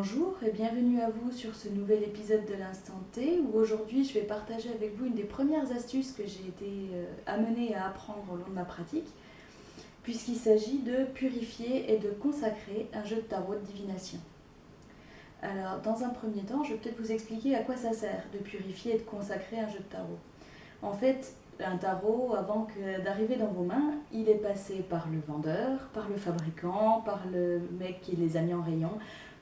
Bonjour et bienvenue à vous sur ce nouvel épisode de l'Instant T où aujourd'hui je vais partager avec vous une des premières astuces que j'ai été amenée à apprendre au long de ma pratique puisqu'il s'agit de purifier et de consacrer un jeu de tarot de divination. Alors dans un premier temps, je vais peut-être vous expliquer à quoi ça sert de purifier et de consacrer un jeu de tarot. En fait, un tarot, avant d'arriver dans vos mains, il est passé par le vendeur, par le fabricant, par le mec qui les a mis en rayon,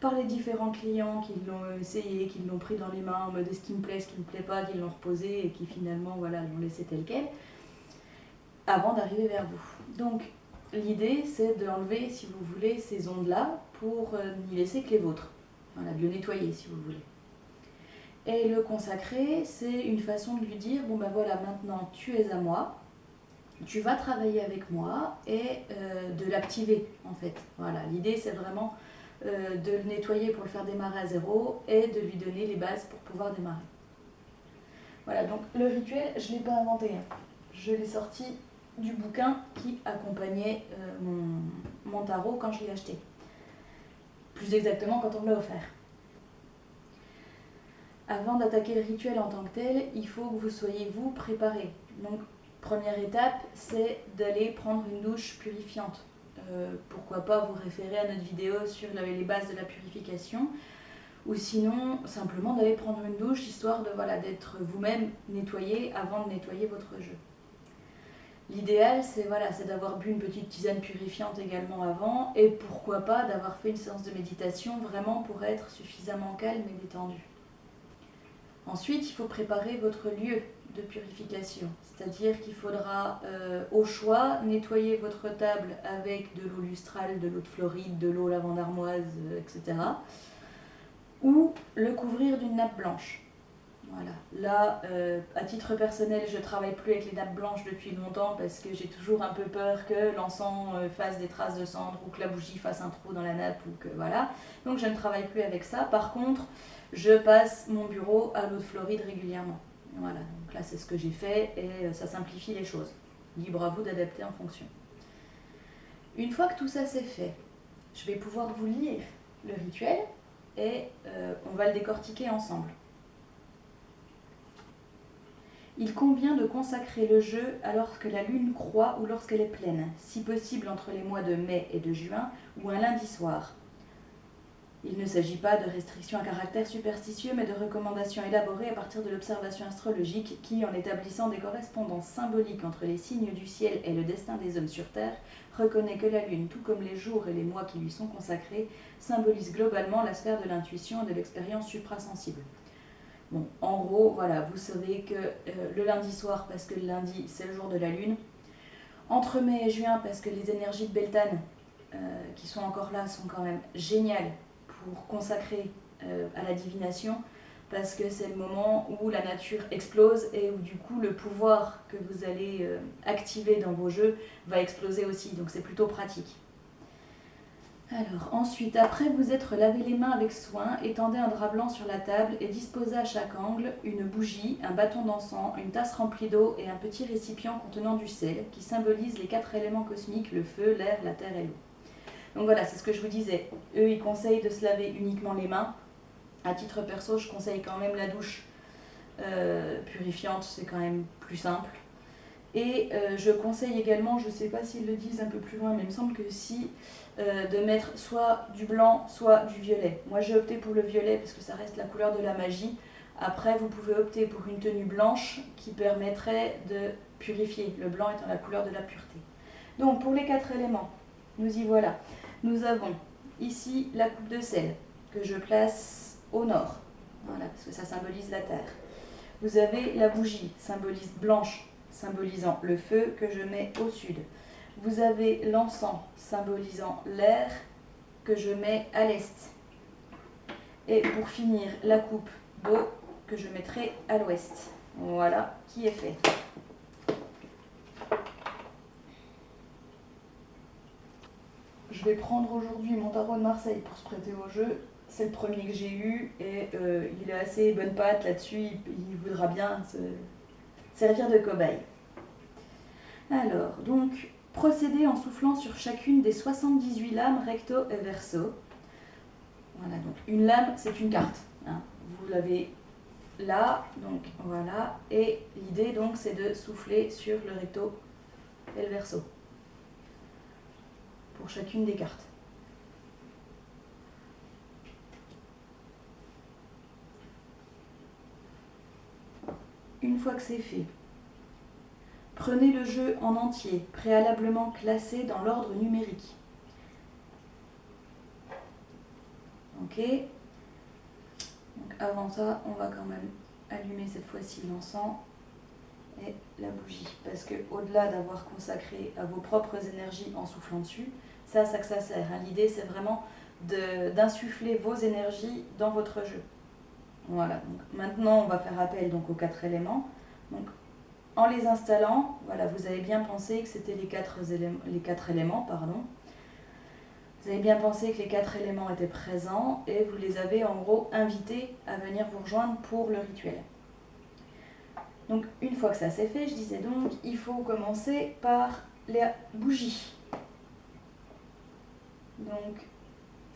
par les différents clients qui l'ont essayé, qui l'ont pris dans les mains en mode est-ce qu'il me plaît, est-ce qu'il ne me plaît pas, qui l'ont reposé et qui finalement l'ont laissé tel quel, avant d'arriver vers vous. Donc l'idée c'est d'enlever, si vous voulez, ces ondes-là pour n'y laisser que les vôtres. Voilà, de le nettoyer si vous voulez. Et le consacrer, c'est une façon de lui dire, bon ben voilà, maintenant tu es à moi, tu vas travailler avec moi et de l'activer en fait. Voilà, l'idée c'est vraiment de le nettoyer pour le faire démarrer à zéro et de lui donner les bases pour pouvoir démarrer. Voilà, donc le rituel, je ne l'ai pas inventé. Je l'ai sorti du bouquin qui accompagnait mon tarot quand je l'ai acheté. Plus exactement quand on me l'a offert. Avant d'attaquer le rituel en tant que tel, il faut que vous soyez vous préparé. Donc, première étape, c'est d'aller prendre une douche purifiante. Pourquoi pas vous référer à notre vidéo sur les bases de la purification, ou sinon simplement d'aller prendre une douche histoire d'être vous-même nettoyé avant de nettoyer votre jeu. L'idéal, c'est d'avoir bu une petite tisane purifiante également avant, et pourquoi pas d'avoir fait une séance de méditation vraiment pour être suffisamment calme et détendu. Ensuite, il faut préparer votre lieu de purification, c'est-à-dire qu'il faudra au choix nettoyer votre table avec de l'eau lustrale, de l'eau de Floride, de l'eau lavande armoise, etc. Ou le couvrir d'une nappe blanche. Voilà. Là, à titre personnel, je ne travaille plus avec les nappes blanches depuis longtemps parce que j'ai toujours un peu peur que l'encens fasse des traces de cendre ou que la bougie fasse un trou dans la nappe ou que voilà. Donc je ne travaille plus avec ça. Par contre, je passe mon bureau à l'eau de Floride régulièrement. Voilà, donc là c'est ce que j'ai fait et ça simplifie les choses. Libre à vous d'adapter en fonction. Une fois que tout ça c'est fait, je vais pouvoir vous lire le rituel et on va le décortiquer ensemble. Il convient de consacrer le jeu alors que la lune croît ou lorsqu'elle est pleine, si possible entre les mois de mai et de juin ou un lundi soir. Il ne s'agit pas de restrictions à caractère superstitieux, mais de recommandations élaborées à partir de l'observation astrologique qui, en établissant des correspondances symboliques entre les signes du ciel et le destin des hommes sur Terre, reconnaît que la Lune, tout comme les jours et les mois qui lui sont consacrés, symbolise globalement la sphère de l'intuition et de l'expérience suprasensible. Bon, en gros, voilà, vous savez que le lundi soir, parce que le lundi, c'est le jour de la Lune, entre mai et juin, parce que les énergies de Beltane qui sont encore là sont quand même géniales pour consacrer à la divination, parce que c'est le moment où la nature explose et où du coup le pouvoir que vous allez activer dans vos jeux va exploser aussi, donc c'est plutôt pratique. Alors ensuite, après vous être lavé les mains avec soin, étendez un drap blanc sur la table et disposez à chaque angle une bougie, un bâton d'encens, une tasse remplie d'eau et un petit récipient contenant du sel qui symbolise les 4 éléments cosmiques, le feu, l'air, la terre et l'eau. Donc voilà, c'est ce que je vous disais. Eux, ils conseillent de se laver uniquement les mains. À titre perso, je conseille quand même la douche purifiante, c'est quand même plus simple. Et je conseille également, je ne sais pas s'ils le disent un peu plus loin, mais il me semble que si, de mettre soit du blanc, soit du violet. Moi, j'ai opté pour le violet parce que ça reste la couleur de la magie. Après, vous pouvez opter pour une tenue blanche qui permettrait de purifier, le blanc étant la couleur de la pureté. Donc, pour les 4 éléments, nous y voilà. Nous avons ici la coupe de sel que je place au nord, voilà, parce que ça symbolise la terre. Vous avez la bougie, blanche, symbolisant le feu, que je mets au sud. Vous avez l'encens, symbolisant l'air, que je mets à l'est. Et pour finir, la coupe d'eau, que je mettrai à l'ouest. Voilà, qui est fait. Je vais prendre aujourd'hui mon tarot de Marseille pour se prêter au jeu. C'est le premier que j'ai eu et il est assez bonne patte là-dessus. Il voudra bien se servir de cobaye. Alors, donc, procédez en soufflant sur chacune des 78 lames recto et verso. Voilà, donc une lame, c'est une carte. Hein. Vous l'avez là, donc voilà. Et l'idée, donc, c'est de souffler sur le recto et le verso pour chacune des cartes. Une fois que c'est fait, prenez le jeu en entier, préalablement classé dans l'ordre numérique. Ok. Donc avant ça, on va quand même allumer cette fois-ci l'encens et la bougie. Parce que au-delà d'avoir consacré à vos propres énergies en soufflant dessus, c'est à ça que ça sert. Hein. L'idée, c'est vraiment d'insuffler vos énergies dans votre jeu. Voilà. Donc maintenant, on va faire appel donc, aux 4 éléments. Donc, en les installant, voilà, vous avez bien pensé que c'était les quatre éléments, pardon. Vous avez bien pensé que les 4 éléments étaient présents et vous les avez en gros invités à venir vous rejoindre pour le rituel. Donc une fois que ça c'est fait, je disais donc, il faut commencer par les bougies. Donc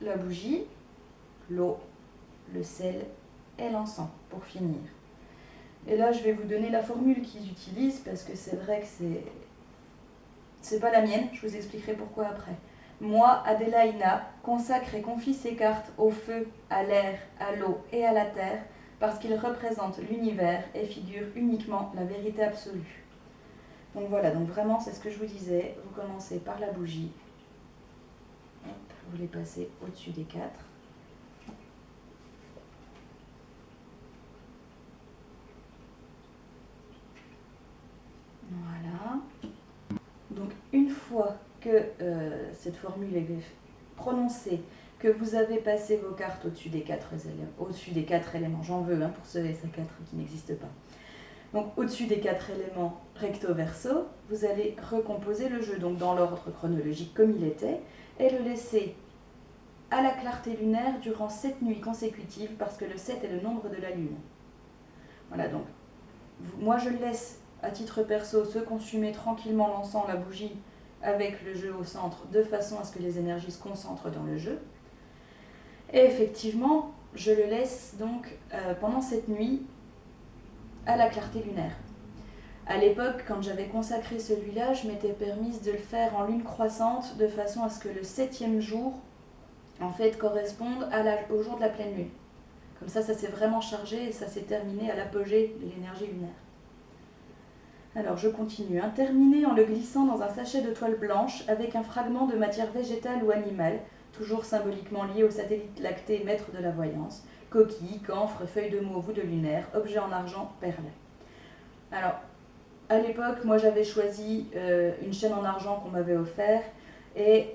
la bougie, l'eau, le sel et l'encens pour finir. Et là, je vais vous donner la formule qu'ils utilisent parce que c'est vrai que c'est pas la mienne. Je vous expliquerai pourquoi après. Moi, Adélaïna, consacre et confie ces cartes au feu, à l'air, à l'eau et à la terre parce qu'ils représentent l'univers et figurent uniquement la vérité absolue. Donc voilà, donc vraiment c'est ce que je vous disais. Vous commencez par la bougie. Hop, vous les passez au-dessus des 4. Voilà. Donc une fois que cette formule est prononcée, que vous avez passé vos cartes au-dessus des 4 éléments, j'en veux pour ceux et ceux 4 qui n'existent pas. Donc au-dessus des 4 éléments recto-verso, vous allez recomposer le jeu donc dans l'ordre chronologique comme il était et le laisser à la clarté lunaire durant 7 nuits consécutives parce que le 7 est le nombre de la lune. Voilà, donc moi je le laisse à titre perso se consumer tranquillement l'encens, la bougie avec le jeu au centre de façon à ce que les énergies se concentrent dans le jeu. Et effectivement, je le laisse donc pendant cette nuit à la clarté lunaire. À l'époque, quand j'avais consacré celui-là, je m'étais permise de le faire en lune croissante de façon à ce que le 7e jour en fait corresponde au jour de la pleine lune. Comme ça s'est vraiment chargé et ça s'est terminé à l'apogée de l'énergie lunaire. Alors je continue. Terminé en le glissant dans un sachet de toile blanche avec un fragment de matière végétale ou animale, toujours symboliquement lié au satellite lacté maître de la voyance, coquilles, camphre, feuilles de mauve ou de lunaire, objets en argent, perles. Alors, à l'époque, moi j'avais choisi une chaîne en argent qu'on m'avait offert et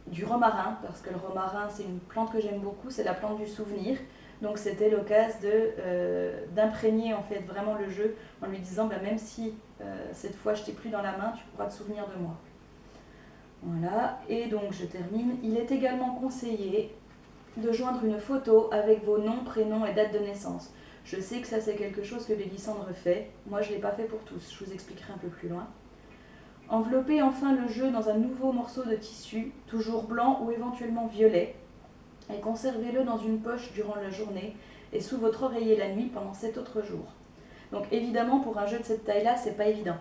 du romarin, parce que le romarin c'est une plante que j'aime beaucoup, c'est la plante du souvenir. Donc c'était l'occasion d'imprégner en fait vraiment le jeu en lui disant même si cette fois je t'ai plus dans la main, tu pourras te souvenir de moi. Voilà, et donc je termine. Il est également conseillé de joindre une photo avec vos noms, prénoms et date de naissance. Je sais que ça c'est quelque chose que Lysandre fait, moi je ne l'ai pas fait pour tous, je vous expliquerai un peu plus loin. Enveloppez enfin le jeu dans un nouveau morceau de tissu, toujours blanc ou éventuellement violet, et conservez-le dans une poche durant la journée et sous votre oreiller la nuit pendant 7 autres jours. Donc évidemment pour un jeu de cette taille-là, c'est pas évident.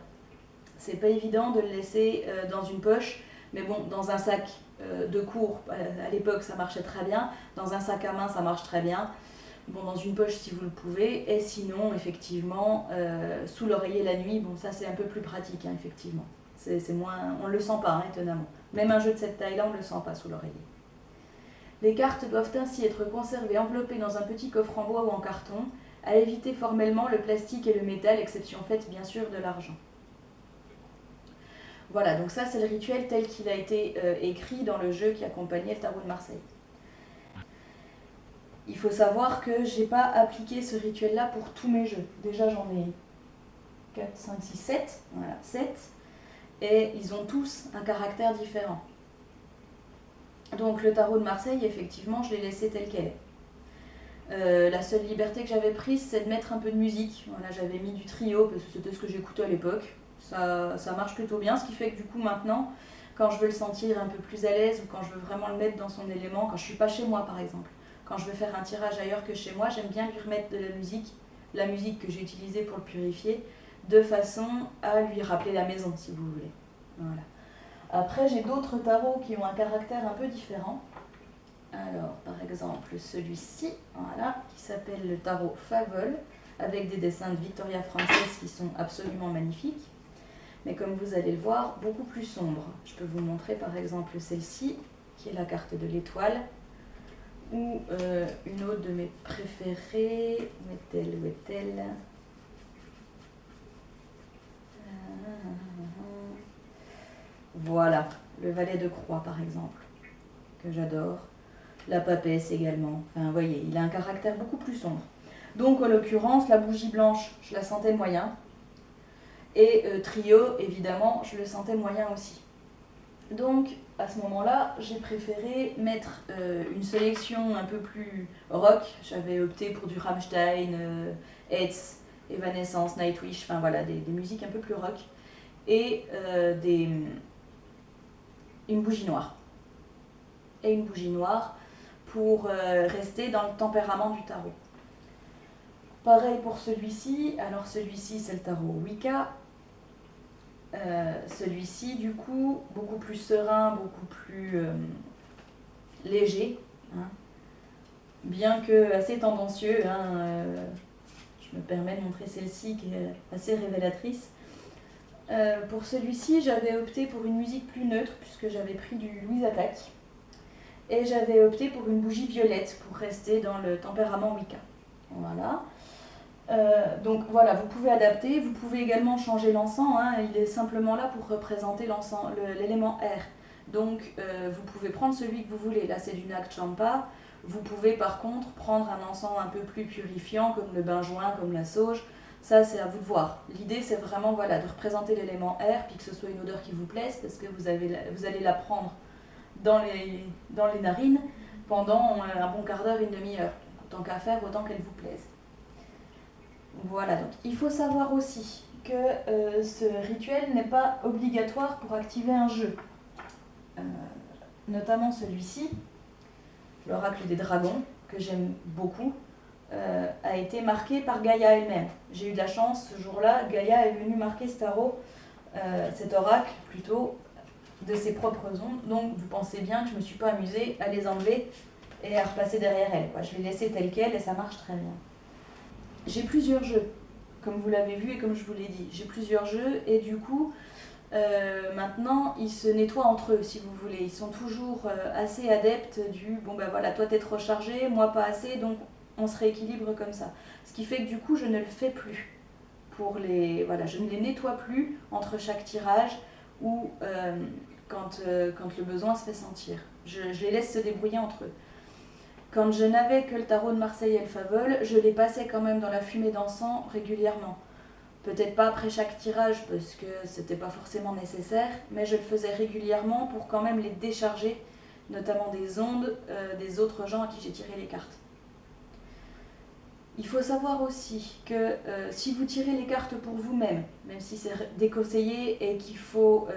C'est pas évident de le laisser dans une poche, mais bon, dans un sac de cours, à l'époque ça marchait très bien, dans un sac à main ça marche très bien, bon, dans une poche si vous le pouvez, et sinon effectivement sous l'oreiller la nuit, bon ça c'est un peu plus pratique effectivement. C'est moins, on ne le sent pas étonnamment. Même un jeu de cette taille-là, on ne le sent pas sous l'oreiller. Les cartes doivent ainsi être conservées enveloppées dans un petit coffre en bois ou en carton, à éviter formellement le plastique et le métal, exception faite bien sûr de l'argent. Voilà, donc ça c'est le rituel tel qu'il a été écrit dans le jeu qui accompagnait le tarot de Marseille. Il faut savoir que je n'ai pas appliqué ce rituel-là pour tous mes jeux. Déjà j'en ai 4, 5, 6, 7. Voilà, 7. Et ils ont tous un caractère différent. Donc le tarot de Marseille, effectivement, je l'ai laissé tel quel est. La seule liberté que j'avais prise, c'est de mettre un peu de musique. Voilà, j'avais mis du trio, parce que c'était ce que j'écoutais à l'époque. Ça marche plutôt bien, ce qui fait que du coup maintenant, quand je veux le sentir un peu plus à l'aise, ou quand je veux vraiment le mettre dans son élément, quand je suis pas chez moi par exemple, quand je veux faire un tirage ailleurs que chez moi, j'aime bien lui remettre de la musique que j'ai utilisée pour le purifier, de façon à lui rappeler la maison, si vous voulez. Voilà. Après, j'ai d'autres tarots qui ont un caractère un peu différent. Alors, par exemple, celui-ci, voilà, qui s'appelle le tarot Favol, avec des dessins de Victoria Frances qui sont absolument magnifiques. Mais comme vous allez le voir, beaucoup plus sombre. Je peux vous montrer par exemple celle-ci, qui est la carte de l'étoile, ou une autre de mes préférées. Où est-elle Voilà, le valet de croix par exemple, que j'adore. La papesse également. Enfin, vous voyez, il a un caractère beaucoup plus sombre. Donc, en l'occurrence, la bougie blanche, je la sentais moyen. Et trio, évidemment, je le sentais moyen aussi. Donc, à ce moment-là, j'ai préféré mettre une sélection un peu plus rock. J'avais opté pour du Rammstein, Hetz, Evanescence, Nightwish, enfin voilà, des musiques un peu plus rock. Et une bougie noire. Et une bougie noire pour rester dans le tempérament du tarot. Pareil pour celui-ci. Alors celui-ci, c'est le tarot Wicca. Celui-ci, du coup, beaucoup plus serein, beaucoup plus léger. Hein. Bien que assez tendancieux. Je me permets de montrer celle-ci qui est assez révélatrice. Pour celui-ci, j'avais opté pour une musique plus neutre, puisque j'avais pris du Louise Attaque. Et j'avais opté pour une bougie violette pour rester dans le tempérament Wicca. Voilà. Donc voilà, vous pouvez adapter, vous pouvez également changer l'encens, hein, il est simplement là pour représenter l'élément air. Donc vous pouvez prendre celui que vous voulez, là c'est du Nag Champa. Vous pouvez par contre prendre un encens un peu plus purifiant comme le benjoin, comme la sauge. Ça c'est à vous de voir. L'idée c'est vraiment voilà, de représenter l'élément air, puis que ce soit une odeur qui vous plaise, parce que vous allez la prendre dans les narines pendant un bon quart d'heure, une demi-heure. Tant qu'à faire, autant qu'elle vous plaise. Voilà, donc il faut savoir aussi que ce rituel n'est pas obligatoire pour activer un jeu. Notamment celui-ci, l'oracle des dragons, que j'aime beaucoup, a été marqué par Gaïa elle-même. J'ai eu de la chance, ce jour-là, Gaïa est venue marquer ce tarot, cet oracle plutôt, de ses propres ondes. Donc vous pensez bien que je ne me suis pas amusée à les enlever et à repasser derrière elle. Je l'ai laissé tel quel et ça marche très bien. J'ai plusieurs jeux, comme vous l'avez vu et comme je vous l'ai dit. J'ai plusieurs jeux et du coup, maintenant, ils se nettoient entre eux, si vous voulez. Ils sont toujours assez adeptes du « bon ben voilà, toi t'es trop chargé, moi pas assez, donc on se rééquilibre comme ça ». Ce qui fait que du coup, je ne le fais plus. Voilà, je ne les nettoie plus entre chaque tirage ou quand le besoin se fait sentir. Je les laisse se débrouiller entre eux. Quand je n'avais que le tarot de Marseille et le Favol, je les passais quand même dans la fumée d'encens régulièrement. Peut-être pas après chaque tirage parce que c'était pas forcément nécessaire, mais je le faisais régulièrement pour quand même les décharger, notamment des ondes des autres gens à qui j'ai tiré les cartes. Il faut savoir aussi que si vous tirez les cartes pour vous-même, même si c'est déconseillé et qu'il faut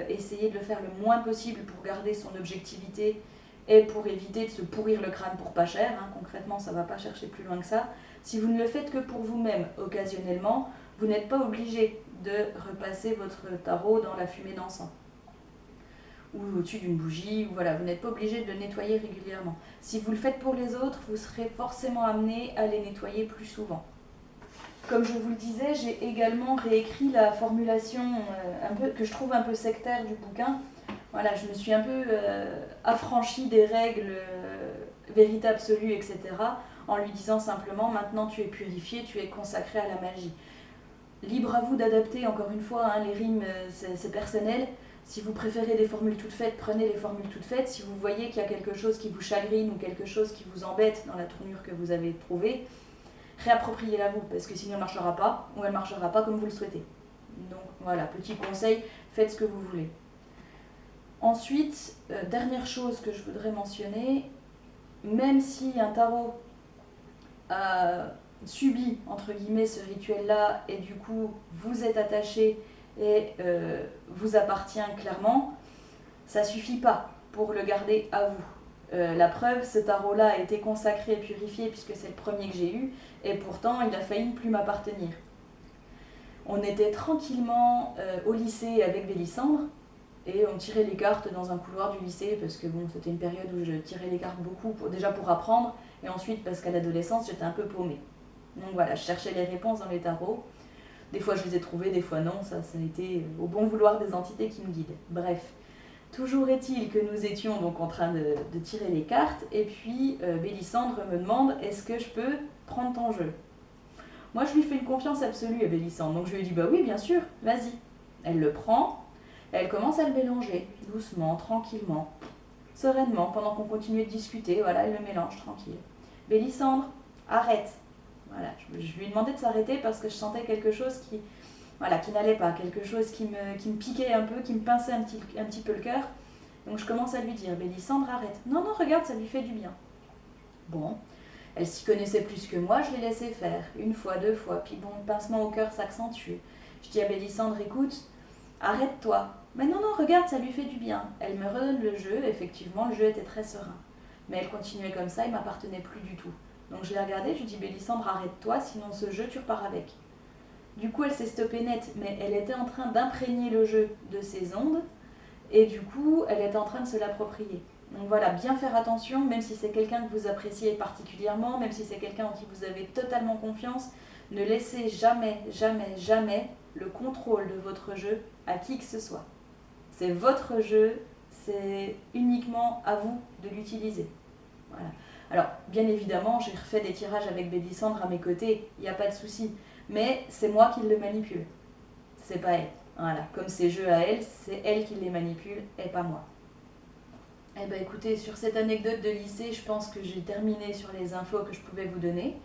essayer de le faire le moins possible pour garder son objectivité et pour éviter de se pourrir le crâne pour pas cher, hein, concrètement ça ne va pas chercher plus loin que ça, si vous ne le faites que pour vous-même occasionnellement, vous n'êtes pas obligé de repasser votre tarot dans la fumée d'encens ou au-dessus d'une bougie, ou voilà, vous n'êtes pas obligé de le nettoyer régulièrement. Si vous le faites pour les autres, vous serez forcément amené à les nettoyer plus souvent. Comme je vous le disais, j'ai également réécrit la formulation que je trouve un peu sectaire du bouquin. Voilà, je me suis un peu affranchie des règles vérité absolue, etc. en lui disant simplement « maintenant tu es purifié, tu es consacré à la magie ». Libre à vous d'adapter, encore une fois, hein, les rimes c'est personnel. Si vous préférez des formules toutes faites, prenez les formules toutes faites. Si vous voyez qu'il y a quelque chose qui vous chagrine ou quelque chose qui vous embête dans la tournure que vous avez trouvée, réappropriez-la vous, parce que sinon elle ne marchera pas, ou elle ne marchera pas comme vous le souhaitez. Donc voilà, petit conseil, faites ce que vous voulez. Ensuite, dernière chose que je voudrais mentionner, même si un tarot a subi, entre guillemets, ce rituel-là, et du coup, vous êtes attaché et vous appartient clairement, ça ne suffit pas pour le garder à vous. La preuve, ce tarot-là a été consacré et purifié puisque c'est le premier que j'ai eu, et pourtant il a failli ne plus m'appartenir. On était tranquillement au lycée avec Bélissandre, et on tirait les cartes dans un couloir du lycée, parce que bon, c'était une période où je tirais les cartes beaucoup, déjà pour apprendre, et ensuite parce qu'à l'adolescence j'étais un peu paumée. Donc voilà, je cherchais les réponses dans les tarots. Des fois je les ai trouvées, des fois non, ça a été au bon vouloir des entités qui me guident. Bref. Toujours est-il que nous étions donc en train de tirer les cartes, et puis Bélissandre me demande est-ce que je peux prendre ton jeu. Moi je lui fais une confiance absolue à Bélissandre, donc je lui dis bah oui bien sûr, vas-y. Elle le prend, elle commence à le mélanger, doucement, tranquillement, sereinement, pendant qu'on continuait de discuter, voilà, elle le mélange tranquille. Bélissandre, arrête. Voilà, je lui ai demandé de s'arrêter parce que je sentais quelque chose qui n'allait pas, quelque chose qui me piquait un peu, qui me pinçait un petit peu le cœur. Donc je commence à lui dire, Bélissandre, arrête. Non, non, regarde, ça lui fait du bien. Bon, elle s'y connaissait plus que moi, je l'ai laissé faire, une fois, deux fois, puis bon, le pincement au cœur s'accentue. Je dis à Bélissandre, écoute, arrête-toi. Mais non, non, regarde, ça lui fait du bien. Elle me redonne le jeu, effectivement, le jeu était très serein. Mais elle continuait comme ça, il m'appartenait plus du tout. Donc je l'ai regardée, je lui dis, Bélissandre, arrête-toi, sinon ce jeu, tu repars avec. Du coup, elle s'est stoppée net, mais elle était en train d'imprégner le jeu de ses ondes, et du coup, elle était en train de se l'approprier. Donc voilà, bien faire attention, même si c'est quelqu'un que vous appréciez particulièrement, même si c'est quelqu'un en qui vous avez totalement confiance, ne laissez jamais, jamais, jamais le contrôle de votre jeu à qui que ce soit. C'est votre jeu, c'est uniquement à vous de l'utiliser. Voilà. Alors, bien évidemment, j'ai refait des tirages avec Bélissandre à mes côtés, il n'y a pas de souci. Mais c'est moi qui le manipule. C'est pas elle. Voilà. Comme c'est jeu à elle, c'est elle qui les manipule et pas moi. Eh ben écoutez, sur cette anecdote de lycée, je pense que j'ai terminé sur les infos que je pouvais vous donner.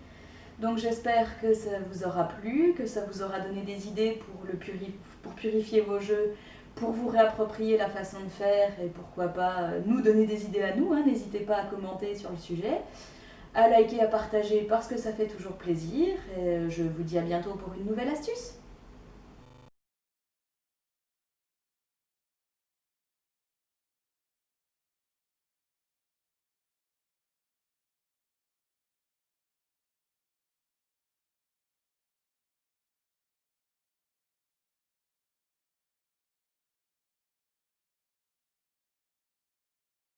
Donc j'espère que ça vous aura plu, que ça vous aura donné des idées pour purifier vos jeux, pour vous réapproprier la façon de faire et pourquoi pas nous donner des idées à nous. Hein. N'hésitez pas à commenter sur le sujet, à liker, à partager parce que ça fait toujours plaisir. Et je vous dis à bientôt pour une nouvelle astuce.